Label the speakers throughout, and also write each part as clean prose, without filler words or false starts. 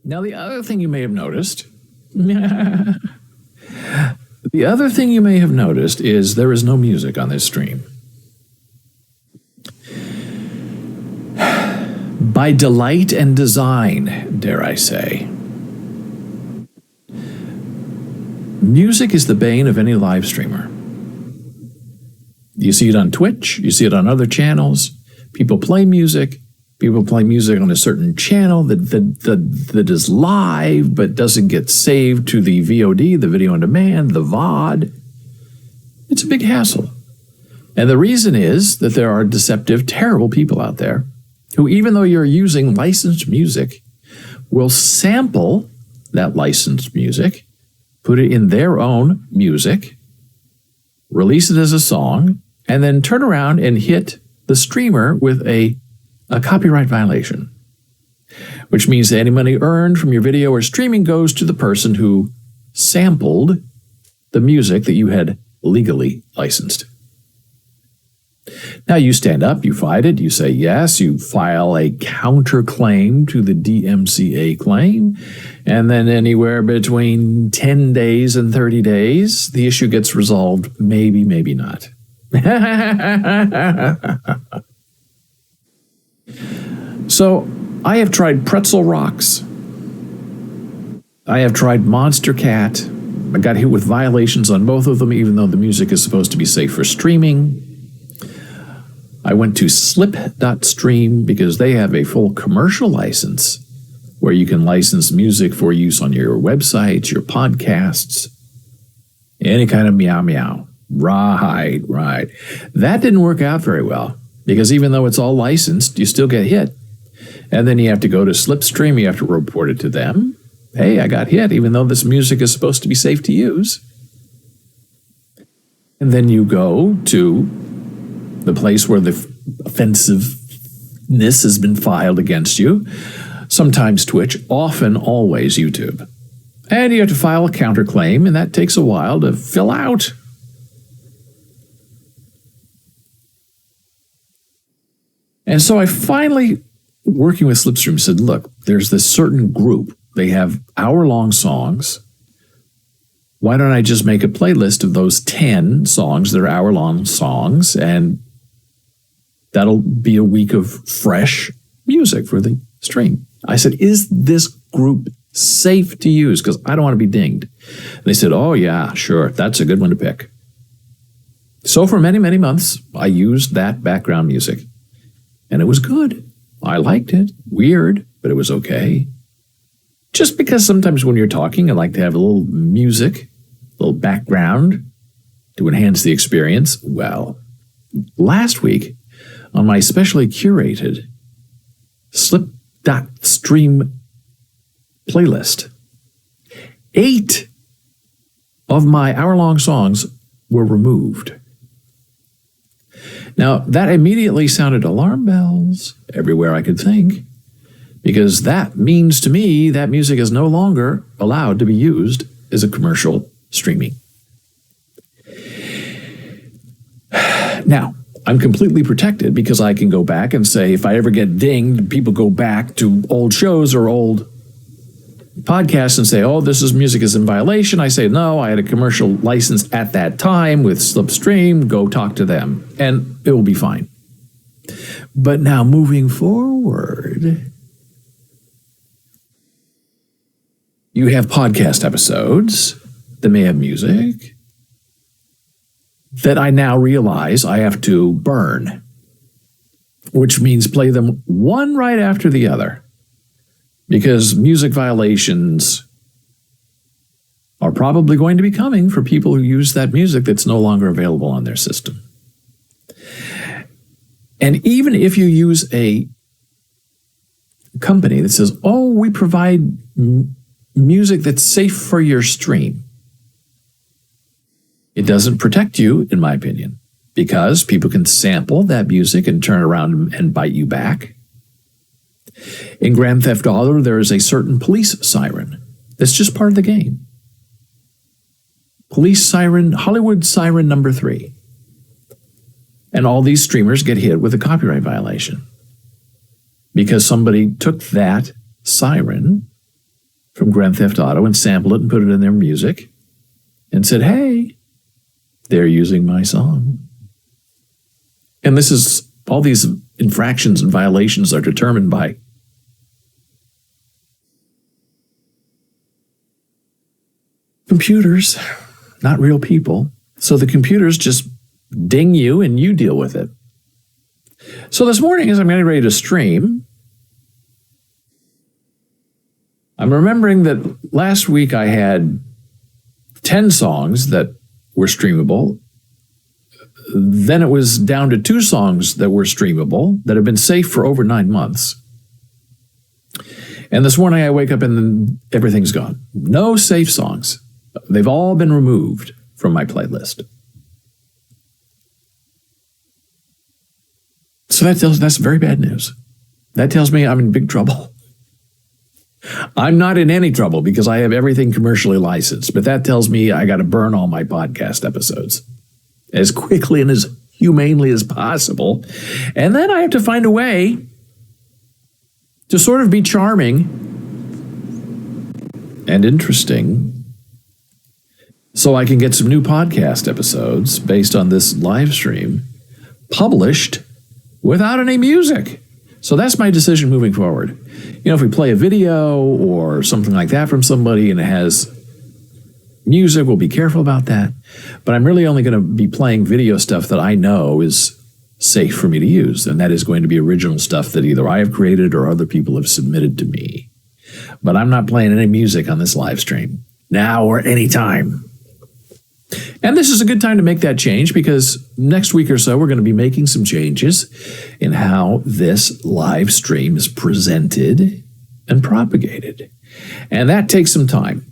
Speaker 1: Now, the other thing you may have noticed, the other thing you may have noticed is there is no music on this stream. By delight and design, dare I say. Music is the bane of any live streamer. You see it on Twitch, you see it on other channels. People play music on a certain channel that is live but doesn't get saved to the VOD, the video on demand, the VOD. It's a big hassle. And the reason is that there are deceptive, terrible people out there who, even though you're using licensed music, will sample that licensed music, put it in their own music, release it as a song, and then turn around and hit the streamer with a copyright violation, which means that any money earned from your video or streaming goes to the person who sampled the music that you had legally licensed. Now you stand up, you fight it, you say yes, you file a counterclaim to the DMCA claim, and then anywhere between 10 days and 30 days, the issue gets resolved, maybe, maybe not. So, I have tried Pretzel Rocks. I have tried Monster Cat. I got hit with violations on both of them, even though the music is supposed to be safe for streaming. I went to Slip.stream because they have a full commercial license where you can license music for use on your websites, your podcasts, any kind of meow meow. Right. That didn't work out very well because even though it's all licensed, you still get hit. And then you have to go to Slipstream, you have to report it to them. Hey, I got hit, even though this music is supposed to be safe to use. And then you go to the place where the offensiveness has been filed against you, sometimes Twitch, often always YouTube. And you have to file a counterclaim, and that takes a while to fill out. And so I finally, working with Slipstream, said, look, there's this certain group. They have hour-long songs. Why don't I just make a playlist of those 10 songs that are hour-long songs, and that'll be a week of fresh music for the stream. I said, is this group safe to use? Because I don't want to be dinged. And they said, oh, yeah, sure. That's a good one to pick. So for many, many months, I used that background music. And it was good. I liked it. Weird, but it was okay. Just because sometimes when you're talking, I like to have a little music, a little background to enhance the experience. Well, last week, on my specially curated Slip.stream playlist, 8 of my hour-long songs were removed. Now, that immediately sounded alarm bells everywhere I could think, because that means to me that music is no longer allowed to be used as a commercial streaming. Now, I'm completely protected because I can go back and say, if I ever get dinged, people go back to old shows or old podcasts and say, oh, music is in violation. I say, no, I had a commercial license at that time with Slipstream. Go talk to them, and it will be fine. But now moving forward, you have podcast episodes that may have music that I now realize I have to burn, which means play them one right after the other, because music violations are probably going to be coming for people who use that music that's no longer available on their system. And even if you use a company that says, oh, we provide music that's safe for your stream, it doesn't protect you, in my opinion, because people can sample that music and turn around and bite you back. In Grand Theft Auto, there is a certain police siren that's just part of the game. Police siren, Hollywood siren number 3. And all these streamers get hit with a copyright violation because somebody took that siren from Grand Theft Auto and sampled it and put it in their music and said, hey, they're using my song. And this is, all these infractions and violations are determined by computers, not real people. So the computers just ding you and you deal with it. So this morning, as I'm getting ready to stream, I'm remembering that last week I had 10 songs that were streamable. Then it was down to 2 songs that were streamable that have been safe for over 9 months. And this morning I wake up and everything's gone. No safe songs. They've all been removed from my playlist. So that's very bad news. That tells me I'm in big trouble. I'm not in any trouble because I have everything commercially licensed, but that tells me I got to burn all my podcast episodes as quickly and as humanely as possible. And then I have to find a way to sort of be charming and interesting so I can get some new podcast episodes based on this live stream published without any music. So that's my decision moving forward. You know, if we play a video or something like that from somebody and it has music, we'll be careful about that. But I'm really only going to be playing video stuff that I know is safe for me to use. And that is going to be original stuff that either I have created or other people have submitted to me. But I'm not playing any music on this live stream now or anytime. And this is a good time to make that change because next week or so, we're going to be making some changes in how this live stream is presented and propagated. And that takes some time.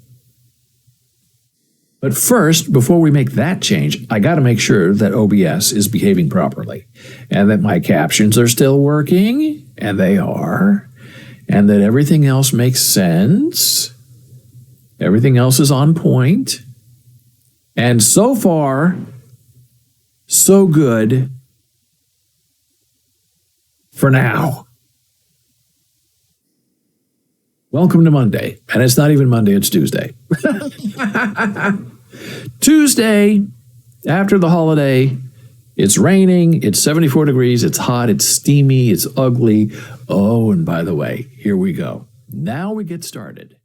Speaker 1: But first, before we make that change, I got to make sure that OBS is behaving properly and that my captions are still working, and they are, and that everything else makes sense. Everything else is on point. And so far, so good for now. Welcome to Monday. And it's not even Monday, it's Tuesday. Tuesday, after the holiday, it's raining, it's 74 degrees, it's hot, it's steamy, it's ugly. Oh, and by the way, here we go. Now we get started.